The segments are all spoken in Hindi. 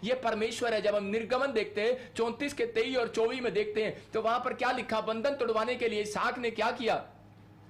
ये परमेश्वर है। जब हम निर्गमन देखते हैं 34 के 23 और 24 में देखते हैं तो वहां पर क्या लिखा, बंधन तोड़वाने के लिए इसहाक ने क्या किया।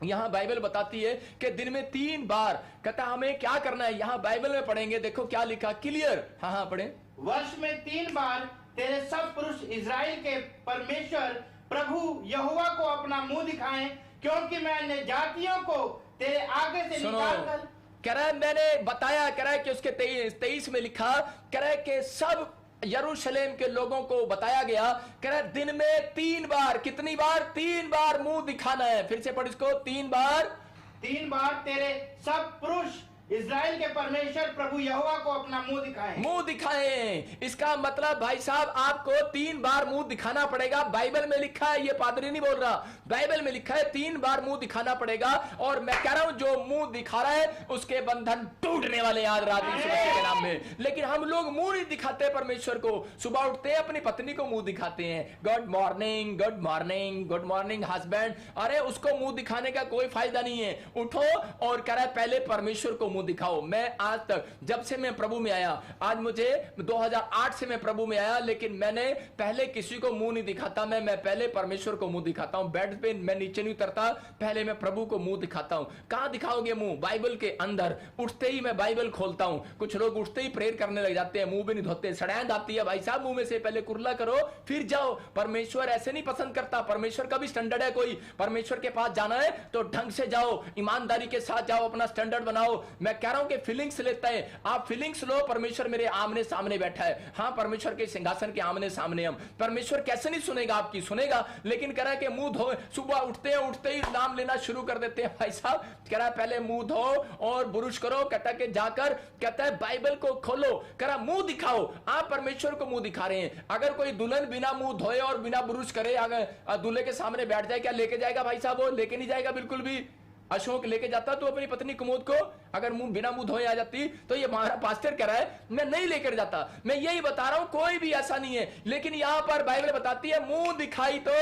यहां बाइबल बताती है कि दिन में 3 बार, कहता हमें क्या करना है, यहां बाइबल में पढ़ेंगे, देखो क्या लिखा, क्लियर। हाँ पढ़े। वर्ष में 3 बार तेरे सब पुरुष इज़राइल के परमेश्वर प्रभु यहोवा को अपना मुंह दिखाएं, क्योंकि मैं अन्य जातियों को तेरे आगे से निकालकर, कह रहा है मैंने बताया, कह रहा है कि उसके 23 में लिखा, कह रहा है कि सब यरूशलेम के लोगों को बताया गया, कह रहा है दिन में 3 बार, कितनी बार, 3 बार मुंह दिखाना है। फिर से पढ़ इसको, 3 बार तेरे सब पुरुष इज़राइल के परमेश्वर प्रभु यहोवा को अपना मुंह दिखाएं। इसका मतलब भाई साहब आपको 3 बार मुंह दिखाना पड़ेगा। बाइबल में लिखा है, ये पादरी नहीं बोल रहा, बाइबल में लिखा है 3 बार मुंह दिखाना पड़ेगा। और मैं कह रहा हूं जो मुंह दिखा रहा है उसके बंधन टूटने वाले आज रात यीशु मसीह के नाम में। लेकिन हम लोग मुंह नहीं दिखाते परमेश्वर को। सुबह उठते हैं अपनी पत्नी को मुंह दिखाते हैं, good morning good morning good morning husband. अरे उसको मुंह दिखाने का कोई फायदा नहीं है। उठो और कह रहा है पहले परमेश्वर को मुंह दिखाओ। मैं आज तक, जब से मैं प्रभु में आया, आज मुझे 2008 से मैं प्रभु में आया, लेकिन मैंने पहले किसी को मुंह नहीं दिखाता। मैं पहले परमेश्वर को मुंह दिखाता हूं। बेड पे मैं नीचे नहीं उतरता, पहले मैं प्रभु को मुंह दिखाता हूं। कहां दिखाओगे मुंह? बाइबल के अंदर। उठते ही मैं बाइबल खोलता हूं। कुछ लोग उठते ही प्रेयर करने लग जाते हैं, मुंह भी नहीं धोते, सड़ैंद आती है। भाई साहब मुंह में से पहले कुरला करो फिर जाओ। परमेश्वर ऐसे नहीं पसंद करता। परमेश्वर का भी स्टैंडर्ड है। कोई परमेश्वर के पास जाना है तो ढंग से जाओ, ईमानदारी के साथ जाओ, अपना स्टैंडर्ड बनाओ। मैं कह रहा हूं कि फीलिंग्स लेता है, आप फीलिंग्स लो। परमेश्वर मेरे आमने सामने बैठा है। हाँ, परमेश्वर के सिंहासन के आमने सामने हम। परमेश्वर कैसे नहीं सुनेगा आपकी? सुनेगा। लेकिन कह रहा है कि मुंह धो। सुबह उठते ही नाम लेना शुरू कर देते हैं। भाई साहब कह रहा है पहले मुंह धो और बुरुश करो। कहता के जाकर कहता है बाइबल को खोलो, कह रहा मुंह दिखाओ। आप परमेश्वर को मुंह दिखा रहे हैं। अगर कोई दुल्हन बिना मुंह धोए और बिना बुरुश करे अगर दूल्हे के सामने बैठ जाए, क्या लेके जाएगा? भाई साहब वो लेके नहीं जाएगा बिल्कुल भी। अशोक लेके जाता तो अपनी पत्नी कुमोद को, अगर मुंह बिना मुंह धोए आ जाती तो ये हमारा पास्टर कह रहा है मैं नहीं लेकर जाता। मैं यही बता रहा हूं, कोई भी ऐसा नहीं है। लेकिन यहां पर बाइबल बताती है मुंह दिखाई तो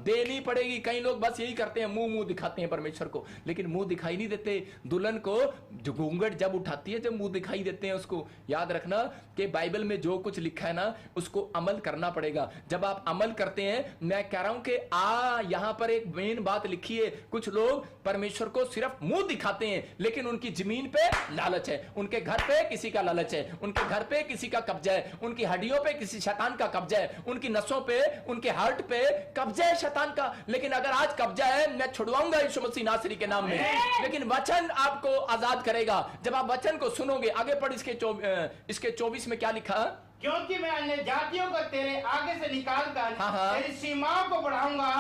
देनी पड़ेगी। कई लोग बस यही करते हैं, मुंह दिखाते हैं परमेश्वर को, लेकिन मुंह दिखाई नहीं देते। दुल्हन को जो घूंघट जब उठाती है, जब मुंह दिखाई देते हैं उसको। याद रखना कि बाइबल में जो कुछ लिखा है ना, उसको अमल करना पड़ेगा। जब आप अमल करते हैं, मैं कह रहा हूं कि यहां पर एक मेन बात लिखी है। कुछ लोग परमेश्वर को सिर्फ मुंह दिखाते हैं, लेकिन उनकी जमीन पे लालच है, उनके घर पे किसी का लालच है, उनके घर पे किसी का कब्जा है, उनकी हड्डियों पे किसी शैतान का कब्जा है, उनकी नसों पे, उनके हार्ट पे कब्जा है शैतान का। लेकिन अगर आज कब्जा है, मैं छुड़वाऊंगा यीशु मसीह नासरी के नाम में। लेकिन वचन आपको आजाद करेगा जब आप वचन को सुनोगे। आगे पढ़ इसके 24 में क्या लिखा? क्योंकि मैं अन्य जातियों को तेरे आगे से निकालकर तेरी सीमाओं को बढ़ाऊंगा।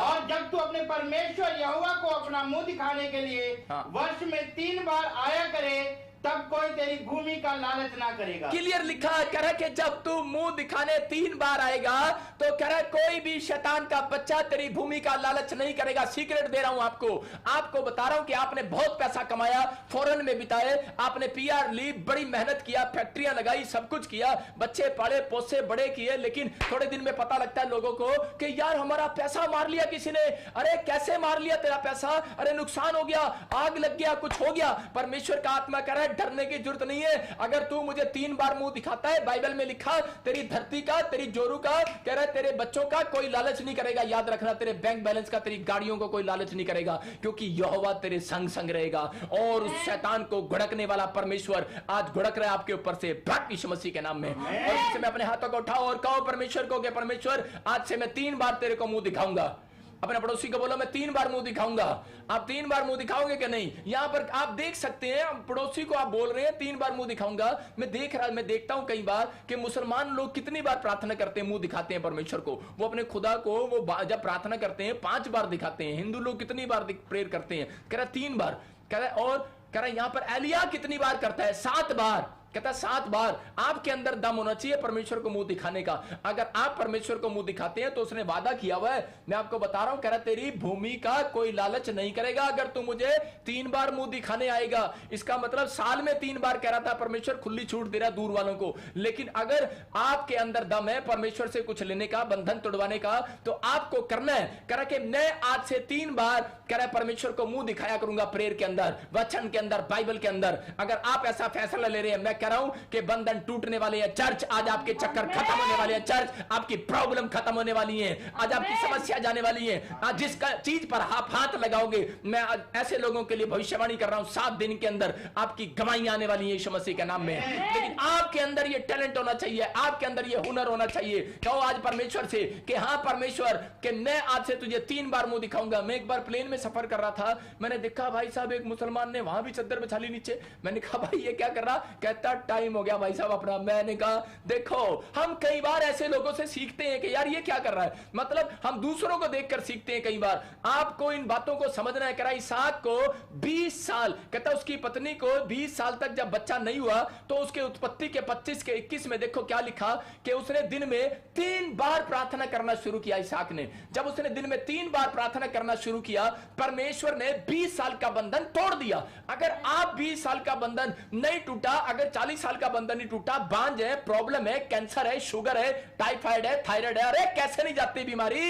और जब तू अपने परमेश्वर यहोवा को अपना मुंह दिखाने के लिए वर्ष में 3 बार आया करे, तब कोई तेरी भूमि का लालच ना करेगा। क्लियर लिखा है, कह रहा कि जब तू मुंह दिखाने 3 बार आएगा तो कह रहा कोई भी शैतान का बच्चा तेरी भूमि का लालच नहीं करेगा। सीक्रेट दे रहा हूं आपको बता रहा हूं कि आपने बहुत पैसा कमाया, फॉरेन में बिताए, आपने पीआर ली, बड़ी मेहनत किया, फैक्ट्रियां लगाई, सब कुछ किया, बच्चे पाले पोसे बड़े किए, लेकिन थोड़े दिन में पता लगता है लोगों को कि यार हमारा पैसा मार लिया किसी ने। अरे कैसे मार लिया तेरा पैसा? अरे नुकसान हो गया, आग लग गया, कुछ हो गया। परमेश्वर का आत्मा कह रहा है डरने की जरूरत नहीं है। अगर तू मुझे 3 बार मुंह दिखाता है, बाइबल में लिखा तेरी धरती का, तेरी जोरू का, कह रहा है तेरे बच्चों का कोई लालच नहीं करेगा। याद रखना, तेरे बैंक बैलेंस का, तेरी गाड़ियों को कोई लालच नहीं करेगा, क्योंकि यहोवा तेरे संग संग रहेगा। और उस शैतान को घुड़कने वाला परमेश्वर आज घुड़क रहा है आपके ऊपर से, भाग यीशु मसीह के नाम में। और इससे मैं अपने हाथों को उठाओ और कहो परमेश्वर को कि परमेश्वर आज से मैं 3 बार तेरे को मुंह दिखाऊंगा। अपने पड़ोसी को बोलो मैं 3 बार मुंह दिखाऊंगा। आप 3 बार मुंह दिखाओगे कि नहीं? यहां पर आप देख सकते हैं, पड़ोसी को आप बोल रहे हैं 3 बार मुंह दिखाऊंगा। मैं देखता हूं कई बार कि मुसलमान लोग कितनी बार प्रार्थना करते हैं, मुंह दिखाते हैं परमेश्वर को। वो अपने खुदा को वो जब प्रार्थना करते हैं 5 बार दिखाते हैं। हिंदू लोग कितनी बार प्रेयर करते हैं? कह रहा 3 बार। कह रहा और कह रहा यहां पर एलिया कितनी बार करता है? 7 बार। कहता 7 बार। आपके अंदर दम होना चाहिए परमेश्वर को मुंह दिखाने का। अगर आप परमेश्वर को मुंह दिखाते हैं तो उसने वादा किया हुआ है, मैं आपको बता रहा हूं, कह रहा तेरी भूमि का कोई लालच नहीं करेगा अगर तू मुझे 3 बार मुंह दिखाने आएगा। इसका मतलब साल में 3 बार कह रहा था परमेश्वर, खुली छूट दे रहा दूर वालों को। लेकिन अगर आपके अंदर दम है परमेश्वर से कुछ लेने का, बंधन तोड़वाने का, तो आपको करना है। कह रहा कि मैं आज से 3 बार कह रहा परमेश्वर को मुंह दिखाया करूंगा, प्रेयर के अंदर, वचन के अंदर, बाइबल के अंदर। अगर आप ऐसा फैसला ले रहे हैं, मैं कह रहा हूं कि बंधन टूटने वाले हैं चर्च, आज आपके चक्कर खत्म होने वाले हैं चर्च, आपकी प्रॉब्लम खत्म होने वाली है, आज आपकी समस्या जाने वाली है, आज जिस चीज पर आप हाथ लगाओगे, मैं आज ऐसे लोगों के लिए भविष्यवाणी कर रहा हूं 7 दिन के अंदर आपकी गवाही आने वाली है यीशु मसीह के नाम में। लेकिन आपके अंदर ये टैलेंट होना चाहिए, आपके अंदर ये हुनर होना चाहिए। कहो आज परमेश्वर से कि हाँ परमेश्वर कि मैं आज से तुझे 3 बार मुंह दिखाऊंगा। मैं एक बार प्लेन में सफर कर रहा था, मैंने देखा भाई साहब एक मुसलमान ने वहां भी चद्दर बिछा ली नीचे। मैंने कहा भाई ये क्या कर रहा? कहता टाइम हो गया भाई साहब अपना। मैंने कहा देखो हम कई बार ऐसे लोगों से सीखते हैं कि यार ये क्या कर रहा है, मतलब हम दूसरों को देखकर सीखते हैं। कई बार आपको इन बातों को समझना है। करा इसहाक को 20 साल, कहता उसकी पत्नी को 20 साल तक जब बच्चा नहीं हुआ तो उसके उत्पत्ति के 25 के 21 में देखो क्या लिखा कि उसने दिन में 3 बार प्रार्थना करना शुरू किया। इसहाक ने जब उसने दिन में 3 बार प्रार्थना करना शुरू किया, परमेश्वर ने 20 साल का बंधन तोड़ दिया। अगर आप 20 साल का बंधन नहीं टूटा, अगर 40 साल का बंधन नहीं टूटा, बांझ है, प्रॉब्लम है, कैंसर है, शुगर है, टाइफाइड है, थायराइड है, अरे कैसे नहीं जाती बीमारी।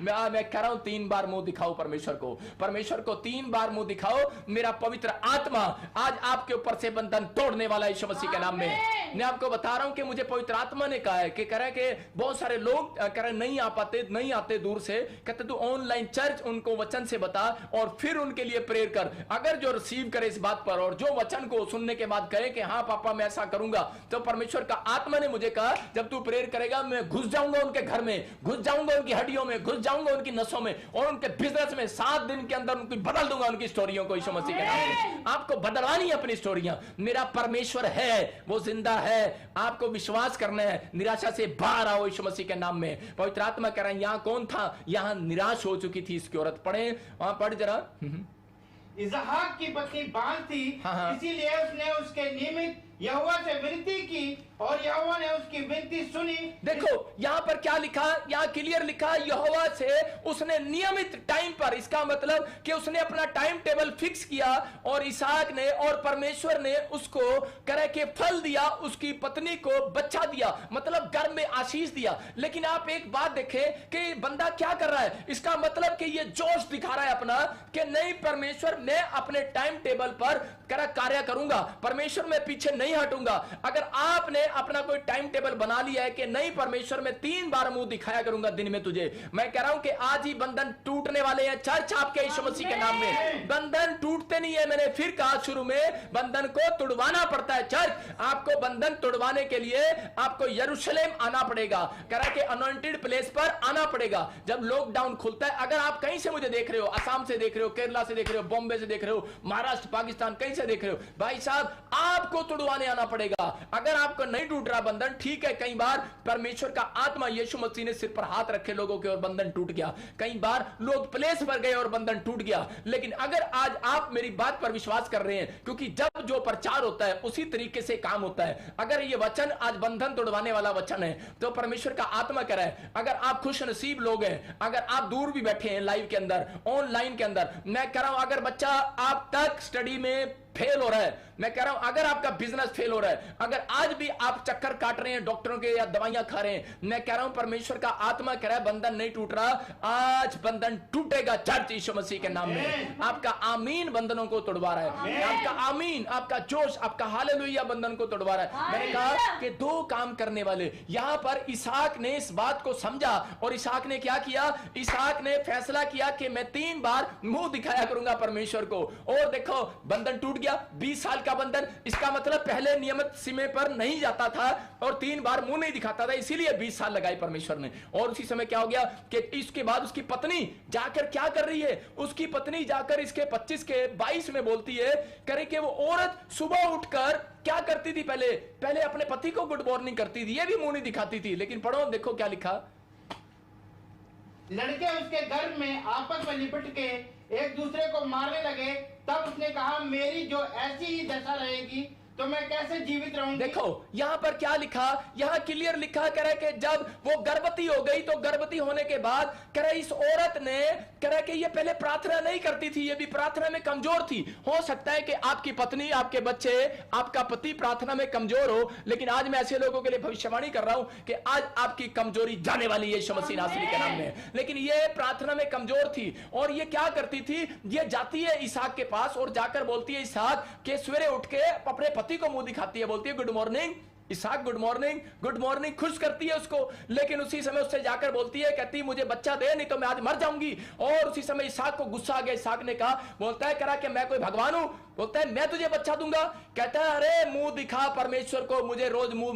मैं कह रहा हूं 3 बार मुंह दिखाओ परमेश्वर को, परमेश्वर को 3 बार मुंह दिखाओ। मेरा पवित्र आत्मा आज आपके ऊपर से बंधन तोड़ने वाला है यीशु मसीह के नाम में। मैं आपको बता रहा हूं कि मुझे पवित्र आत्मा ने कहा है कि कह रहा है कि बहुत सारे लोग कह रहे नहीं आ पाते, नहीं आते दूर से, कहते तू ऑनलाइन चर्च उनको वचन से बता और फिर उनके लिए प्रेयर कर। अगर जो रिसीव करे इस बात पर और जो वचन को सुनने के बाद कहे कि हाँ पापा मैं ऐसा करूंगा, तो परमेश्वर का आत्मा ने मुझे कहा जब तू प्रेयर करेगा मैं घुस जाऊंगा उनके घर में, घुस जाऊंगा उनकी हड्डियों में, घुस जाऊंगा उनकी नसों में और उनके बिजनेस में 7 दिन के अंदर उनको बदल दूंगा उनकी स्टोरियों को यीशु मसीह के नाम में। आपको बदलवानी है अपनी स्टोरियां। मेरा परमेश्वर है, वो जिंदा है, आपको विश्वास करना है। निराशा से बाहर आओ यीशु मसीह के नाम में। पवित्र आत्मा कह रहा है यहां कौन था? यहां निराश हो चुकी थी इसकी औरत। पढ़े वहां, पढ़ जरा। इसहाक की पत्नी बांझ थी, इसीलिए उसने उसके निमित्त यहोवा से विनती की और यहोवा ने उसकी विनती सुनी। देखो यहां पर क्या लिखा, यहां क्लियर लिखा यहोवा से उसने नियमित टाइम पर, इसका मतलब कि उसने अपना टाइम टेबल फिक्स किया और इसहाक ने और परमेश्वर ने उसको करे के फल दिया, उसकी पत्नी को बच्चा दिया, मतलब गर्भ में आशीष दिया। लेकिन आप एक बात देखें कि बंदा क्या कर रहा है, इसका मतलब कि ये जोश दिखा रहा है अपना कि नहीं परमेश्वर मैं अपने टाइम टेबल पर कार्य करूंगा, परमेश्वर मैं पीछे नहीं हटूंगा। अगर आपने अपना कोई टाइम टेबल बना लिया है कि नहीं परमेश्वर मैं 3 बार मुंह दिखाया करूंगा दिन में तुझे, मैं कह रहा हूं कि आज ही बंधन टूटने वाले हैं चर्च आपके यीशु मसीह के नाम में। बंधन टूटते नहीं है, मैंने फिर कहा शुरू में बंधन को तुड़वाना पड़ता है चर्च। आपको बंधन तुड़वाने के लिए आपको यरूशलेम आना पड़ेगा, कह रहा है कि अनॉइंटेड प्लेस पर आना पड़ेगा। जब लॉकडाउन खुलता है, अगर आप कहीं से मुझे देख रहे हो, असम से देख रहे हो, केरला से देख रहे हो, बॉम्बे से देख रहे हो, महाराष्ट्र, पाकिस्तान, कहीं से देख रहे हो, भाई साहब आपको तुड़वाने आना पड़ेगा। अगर आपको नहीं टूट रहा बंधन, ठीक है, कई बार परमेश्वर का आत्मा यीशु मसीह ने सिर पर हाथ रखे लोगों के और बंधन टूट गया। कई बार लोग प्लेस पर गए और बंधन टूट गया। लेकिन अगर आज आप मेरी बात पर विश्वास कर रहे हैं, क्योंकि जब जो प्रचार होता है उसी तरीके से काम होता है। अगर ये वचन आज बंधन तोड़वाने वाला वचन है तो परमेश्वर का आत्मा कह रहा है, अगर आप खुश नसीब लोग हैं, अगर आप दूर भी बैठे हैं लाइव के अंदर, ऑनलाइन के अंदर, मैं कह रहा हूं अगर बच्चा आप तक स्टडी में फेल हो रहा है, मैं कह रहा हूं अगर आपका बिजनेस फेल हो रहा है, अगर आज भी आप चक्कर काट रहे हैं डॉक्टरों के या दवाइयां खा रहे हैं, मैं कह रहा हूं परमेश्वर का आत्मा कह रहा है बंधन नहीं टूट रहा, आज बंधन टूटेगा चर्च यीशु मसीह के नाम में। आपका आमीन बंधनों को तोड़वा रहा है, आपका आमीन, आपका जोश, आपका हालेलुया बंधन को तोड़वा रहा है। मैंने कहा कि 2 काम करने वाले, यहां पर इसहाक ने इस बात को समझा और इसहाक ने क्या किया, इसहाक ने फैसला किया कि मैं 3 बार मुंह दिखाया करूंगा परमेश्वर को। और देखो बंधन टूट 20 साल का बंधन, इसका मतलब पहले नियमित समय पर नहीं जाता था और 3 बार मुंह नहीं दिखाता था, इसीलिए 20 साल लगाए परमेश्वर ने। और उसी समय क्या हो गया कि इसके बाद उसकी पत्नी जाकर क्या कर रही है, उसकी पत्नी जाकर इसके 25 के 22 में बोलती है, करे कि वो औरत सुबह उठकर क्या करती थी, पहले अपने पति को गुड मॉर्निंग करती थी, ये भी मुंह नहीं दिखाती थी। लेकिन पढ़ो देखो क्या लिखा, लड़के उसके घर में आपस में लिपट के एक दूसरे को मारने लगे। तब उसने कहा मेरी जो ऐसी ही दशा रहेगी तो मैं कैसे जीवित रहूंगी। देखो यहां पर क्या लिखा, यहां क्लियर लिखा कह रहा है कि जब वो गर्भवती हो गई तो गर्भवती होने के बाद कह रहा है इस औरत ने कह रहा है कि ये पहले प्रार्थना नहीं करती थी, ये भी प्रार्थना में कमजोर थी। हो सकता है कि आपकी पत्नी, आपके बच्चे, आपका पति प्रार्थना में कमजोर हो, लेकिन आज मैं ऐसे लोगों के लिए भविष्यवाणी कर रहा हूं कि आज आपकी कमजोरी जाने वाली है यीशु मसीह नासरी के नाम में। लेकिन ये प्रार्थना में कमजोर थी और ये क्या करती थी, ये जाती है इसहाक के पास और जाकर बोलती है इसहाक के सवेरे उठ के अपने पति को मुंह दिखाती है, बोलती है गुड मॉर्निंग इसहाक, गुड मॉर्निंग, खुश करती है उसको। लेकिन उसी समय उससे जाकर बोलती है, कहती मुझे बच्चा दे नहीं तो मैं आज मर जाऊंगी। और उसी समय इसहाक को गुस्सा आ गया। इसहाक ने कहा, बोलता है करा कि मैं कोई भगवान हूं? बोलता है मैं तुझे बच्चा दूंगा। कहता है अरे मुंह दिखा परमेश्वर को, मुझे रोज मुंह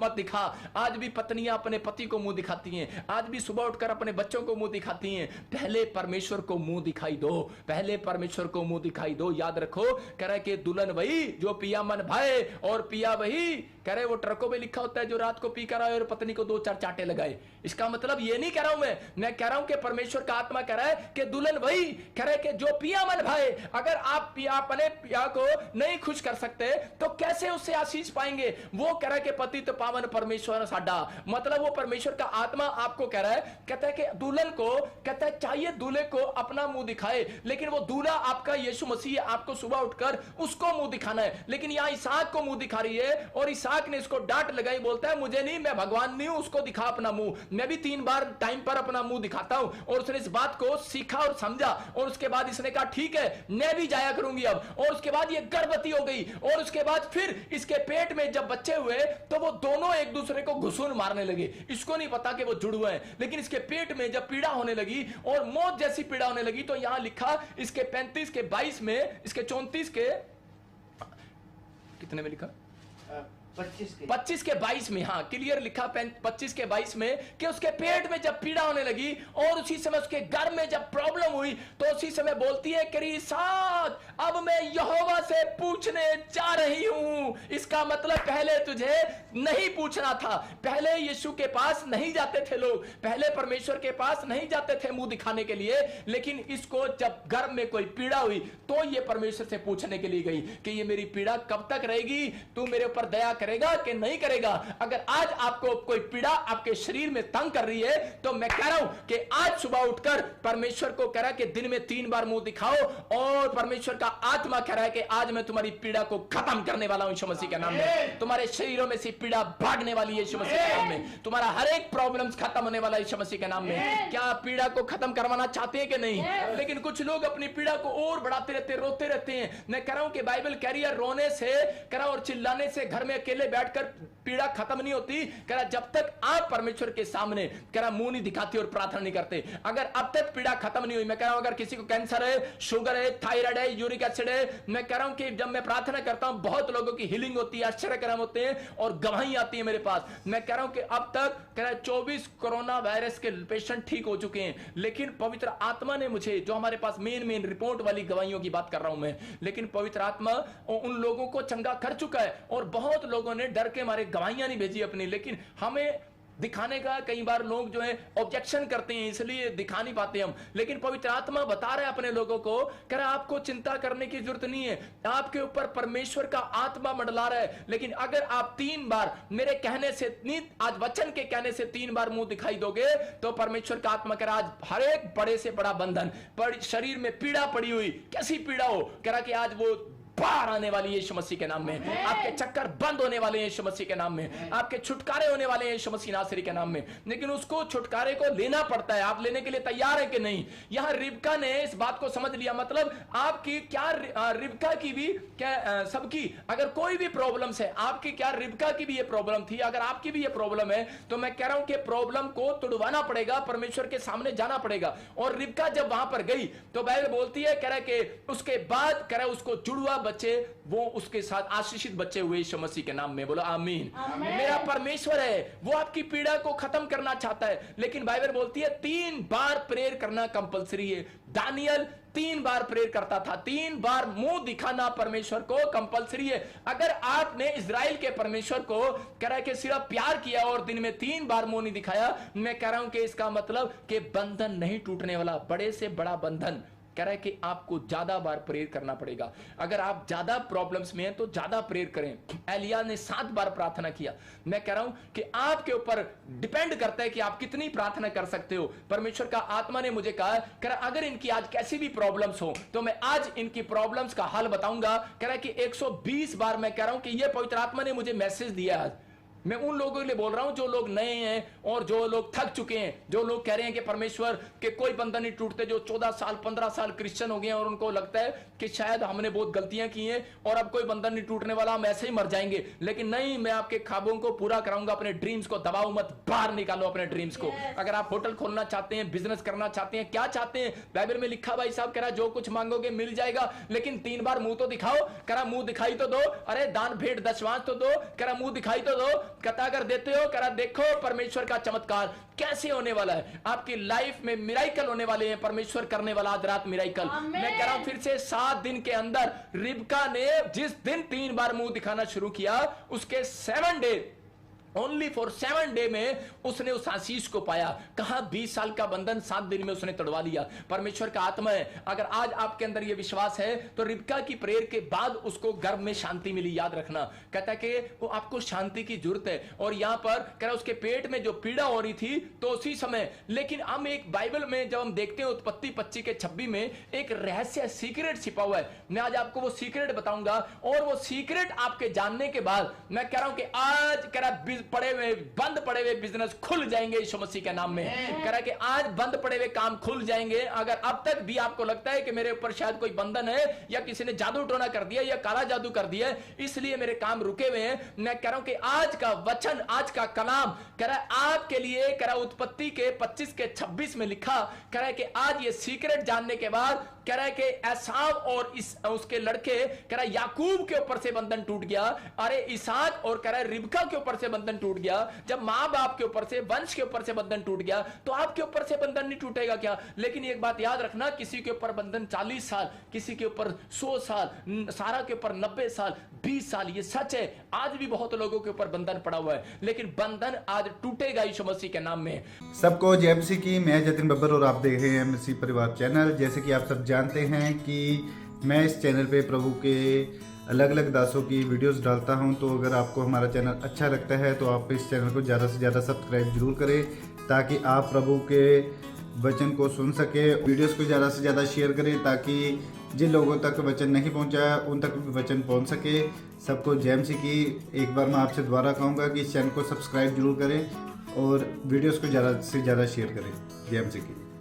मत दिखा। आज भी पत्नियां अपने पति को मुंह दिखाती हैं, आज भी सुबह उठकर अपने बच्चों को मुंह दिखाती हैं। पहले परमेश्वर को मुंह दिखाई दो, पहले परमेश्वर को मुंह दिखाई दो। याद रखो, कह रहा कि दुल्हन वही जो पिया मन भाए, और पिया वही कह रहे, वो ट्रकों में लिखा होता है जो रात को पी कर आए और पत्नी को 2-4 चांटे लगाए। इसका मतलब ये नहीं कह रहा हूं मैं कह रहा हूं कि परमेश्वर का आत्मा कह रहा है कि दुल्हन वही कह रहे कि जो पिया मन भाए। अगर आप अपने पिया को नहीं खुश कर सकते तो कैसे उससे आशीष पाएंगे? वो कह रहा है कि पति तो पावन परमेश्वर साडा, मतलब वो परमेश्वर का आत्मा आपको कह रहा है, कहता है कि दुल्हन को कहता है चाहिए दूल्हे को अपना मुंह दिखाए, लेकिन वो दूल्हा आपका यीशु मसीह है, आपको सुबह उठकर उसको मुंह दिखाना है। लेकिन यहां इसहाक को मुंह दिखा रही है और इसहाक ने इसको डांट लगाई, बोलता है मुझे नहीं, मैं भगवान नहीं हूं, उसको दिखा अपना मुंह। मैं भी 3 बार टाइम पर अपना मुंह दिखाता हूं। और उसने इस बात को सीखा और समझा और उसके बाद इसने कहा ठीक है मैं भी जाया करूंगी अब। और उसके बाद ये गर्भवती हो गई और उसके बाद फिर इसके पेट में जब बच्चे हुए तो वो दोनों एक दूसरे को घुसून मारने लगे। इसको नहीं पता कि वो जुड़वे हैं, लेकिन इसके पेट में जब पीड़ा होने लगी और मौत जैसी पीड़ा होने लगी तो यहां लिखा इसके 35 के 22 में, इसके 34 के कितने में लिखा 25 के 22 में, हाँ क्लियर लिखा 25 के 22 में कि उसके पेट में जब पीड़ा होने लगी और उसी समय उसके घर में जब प्रॉब्लम हुई तो उसी समय बोलती है कि इसहाक अब मैं यहोवा से पूछने जा रही हूं। इसका मतलब पहले तुझे नहीं पूछना था, पहले यीशु के पास नहीं जाते थे लोग, पहले परमेश्वर के पास नहीं जाते थे मुंह दिखाने के लिए। लेकिन इसको जब घर में कोई पीड़ा हुई तो ये परमेश्वर से पूछने के लिए गई कि ये मेरी पीड़ा कब तक रहेगी, तू मेरे ऊपर दया करेगा कि नहीं करेगा। अगर आज आपको कोई पीड़ा आपके शरीर में तंग कर रही है तो मैं कह रहा हूं कि आज सुबह उठकर परमेश्वर को कह रहा है कि दिन में 3 बार मुंह दिखाओ। और परमेश्वर का आत्मा कह रहा है कि आज मैं तुम्हारी पीड़ा को खत्म करने वाला हूं यीशु मसीह के नाम में। तुम्हारे शरीरों में से पीड़ा भागने वाली है यीशु मसीह के नाम में। तुम्हारा हर एक प्रॉब्लम्स खत्म होने वाला है यीशु मसीह के नाम में। क्या आप पीड़ा को खत्म करवाना चाहते हैं कि नहीं? लेकिन कुछ लोग अपनी पीड़ा को और बढ़ाते रहते, रोते रहते हैं। मैं कह रहा हूं कि बाइबल कह रही है रोने से कह रहा और चिल्लाने से घर में अकेले बैठकर पीड़ा खत्म नहीं होती। कह रहा जब तक आप परमेश्वर के सामने कह रहा मुंह नहीं दिखाते और प्रार्थना नहीं करते। अगर अब तक पीड़ा खत्म नहीं हुई, मैं कह रहा हूं अगर किसी को कैंसर है, शुगर है, थायराइड है, यूरिक एसिड है, मैं कह रहा हूं कि जब मैं प्रार्थना करता हूं बहुत लोगों की हीलिंग होती है, आश्चर्यक्रम होते हैं और गवाही आती है मेरे पास। मैं कह रहा हूं कि अब तक कह रहा 24 कोरोना वायरस के पेशेंट ठीक हो चुके हैं। लेकिन पवित्र आत्मा ने मुझे, जो हमारे पास मेन रिपोर्ट वाली गवाहियों की बात कर रहा हूं मैं, लेकिन पवित्र आत्मा उन लोगों को चंगा कर चुका है। और बहुत लोगों ने डर के मारे गवाहियां नहीं भेजी अपनी, लेकिन हमें दिखाने का कई बार लोग जो है ऑब्जेक्शन करते हैं, इसलिए दिखा नहीं पाते हम। लेकिन पवित्र आत्मा बता रहे अपने लोगों को, कह रहा आपको चिंता करने की जरूरत नहीं है, आपके ऊपर परमेश्वर का आत्मा मंडला रहा है। लेकिन अगर आप 3 बार मेरे कहने से, आज वचन के कहने से 3 बार मुंह दिखाई दोगे तो परमेश्वर का आत्मा कह रहा आज हर एक बड़े से बड़ा बंधन, शरीर में पीड़ा पड़ी हुई, कैसी पीड़ा हो, कह रहा कि आज वो बाहर आने वाली है यीशु मसीह के नाम में। आपके चक्कर बंद होने वाले हैं यीशु मसीह के नाम में, आपके छुटकारे होने वाले हैं यीशु मसीह नासरी के नाम में। लेकिन उसको छुटकारे को लेना पड़ता है। आप लेने के लिए तैयार है कि नहीं? यहां रिबका ने इस बात को समझ लिया। मतलब आपकी क्या रिबका की भी क्या सबकी अगर कोई भी प्रॉब्लम्स है, आपकी क्या रिबका की भी ये प्रॉब्लम थी, अगर आपकी भी ये प्रॉब्लम है तो मैं कह रहा हूं कि प्रॉब्लम को तुड़वाना पड़ेगा, परमेश्वर के सामने जाना पड़ेगा। और रिबका जब वहां पर गई तो बाइबल बोलती है, कह रहा है कि उसके बाद कह रहा है उसको जुड़वा बच्चे, वो उसके साथ आशीषित बच्चे हुए यीशु मसीह के नाम में। बोलो आमीन। मेरा परमेश्वर है, वो आपकी पीड़ा को खत्म करना चाहता है। लेकिन बाइबल बोलती है 3 बार प्रेयर करना कंपलसरी है। दानियल 3 बार प्रेयर करता था, 3 बार मुंह दिखाना परमेश्वर को कंपलसरी है। अगर आपने इजराइल के परमेश्वर को कह रहा है कि सिर्फ प्यार किया और दिन में 3 बार मुंह नहीं दिखाया, मैं कह रहा हूं कि इसका मतलब कि बंधन नहीं टूटने वाला, बड़े से बड़ा बंधन। कह रहा है कि आपको ज्यादा बार प्रेयर करना पड़ेगा। अगर आप ज्यादा प्रॉब्लम्स में हैं तो ज्यादा प्रेयर करें। एलिया ने 7 बार प्रार्थना किया। मैं कह रहा हूं कि आपके ऊपर डिपेंड करता है कि आप कितनी प्रार्थना कर सकते हो। परमेश्वर का आत्मा ने मुझे कहा, कह रहा अगर इनकी आज कैसी भी प्रॉब्लम्स हो तो मैं आज इनकी प्रॉब्लम्स का हल बताऊंगा। कह रहा है कि 120 बार मैं कह रहा हूं कि यह पवित्र आत्मा ने मुझे मैसेज दिया आज मैं उन लोगों के लिए बोल रहा हूं जो लोग नए हैं और जो लोग थक चुके हैं, जो लोग कह रहे हैं कि परमेश्वर के कोई बंधन नहीं टूटते, जो 14 साल 15 साल क्रिश्चियन हो गए हैं और उनको लगता है कि शायद हमने बहुत गलतियां की हैं और अब कोई बंधन नहीं टूटने वाला, हम ऐसे ही मर जाएंगे। लेकिन नहीं, मैं आपके ख्वाबों को पूरा कराऊंगा। अपने ड्रीम्स को दबाओ मत, बाहर निकालो अपने ड्रीम्स को। अगर आप होटल खोलना चाहते हैं, बिजनेस करना चाहते हैं, क्या चाहते हैं, बाइबल में लिखा भाई साहब कह रहा जो कुछ मांगोगे मिल जाएगा, लेकिन 3 बार मुंह तो दिखाओ। कह रहा मुंह दिखाई तो दो, अरे दान भेंट दशवांश तो दो, कह रहा मुंह दिखाई तो दो। कहता अगर देते हो, कह रहा देखो परमेश्वर का चमत्कार कैसे होने वाला है, आपकी लाइफ में मिराइकल होने वाले हैं, परमेश्वर करने वाला आज रात मिराइकल। मैं कह रहा हूं फिर से 7 दिन के अंदर रिबका ने जिस दिन 3 बार मुंह दिखाना शुरू किया, उसके 7 डे, ओनली फॉर 7 डे में उसने उस आशीष को पाया। कहा 20 साल का बंधन 7 दिन में उसने तोड़वा लिया। परमेश्वर का आत्मा है। अगर आज आपके अंदर यह विश्वास है तो रिबका की प्रेयर के बाद उसको गर्भ में शांति मिली। याद रखना, कहता है कि वो आपको शांति की जरूरत है। और यहां पर कह रहा उसके पेट में जो पीड़ा हो रही थी तो उसी समय, लेकिन हम एक बाइबल में जब हम देखते हैं उत्पत्ति 25 के 26 में एक रहस्य सीक्रेट छिपा हुआ है। मैं आज आपको वो सीक्रेट बताऊंगा और वो सीक्रेट आपके जानने के बाद मैं कह रहा हूं कि आज कह रहा पड़े हुए बंद पड़े हुए बिजनेस खुल जाएंगे यीशु मसीह के नाम में। कह रहा है कि आज बंद पड़े हुए काम खुल जाएंगे। अगर अब तक भी आपको लगता है कि मेरे ऊपर शायद कोई बंधन है या किसी ने जादू टोना कर दिया या काला जादू कर दिया इसलिए मेरे काम रुके हुए हैं, मैं कह रहा हूं कि आज का वचन, आज का कलाम कह रहा है आपके लिए। कह रहा उत्पत्ति के 25 के 26 में लिखा, कह रहा है कि आज ये सीक्रेट जानने के बाद कह रहा है कि एसाव और उसके लड़के कह रहा है याकूब के ऊपर से बंधन टूट गया, अरे इसहाक और कह रहा है रिबका के ऊपर से बंधन टूट गया। जब मां बाप के ऊपर से, वंश के ऊपर से बंधन टूट गया तो आपके ऊपर से बंधन नहीं टूटेगा क्या? लेकिन एक बात याद रखना, किसी के ऊपर बंधन 40 साल, किसी के ऊपर 100 साल, सारा के ऊपर 90 साल, 20 साल, ये सच है। आज भी बहुत लोगों के ऊपर बंधन पड़ा हुआ है, लेकिन बंधन आज टूटेगा यीशु मसीह के नाम में। सबको जय मसीह की। मैं जतिन बब्बर और आप देख रहे हैं मसीह परिवार चैनल। जैसे कि आप सब जानते हैं कि मैं इस चैनल पे प्रभु के अलग अलग दासों की वीडियोस डालता हूं, तो अगर आपको हमारा चैनल अच्छा लगता है तो आप इस चैनल को ज़्यादा से ज़्यादा सब्सक्राइब जरूर करें ताकि आप प्रभु के वचन को सुन सके। वीडियोस को ज़्यादा से ज़्यादा शेयर करें ताकि जिन लोगों तक वचन नहीं पहुंचा उन तक भी वचन पहुंच सके। सबको जय मसीह की। एक बार मैं आपसे दोबारा कहूँगा कि इस चैनल को सब्सक्राइब जरूर करें और वीडियोस को ज़्यादा से ज़्यादा शेयर करें। जय मसीह की।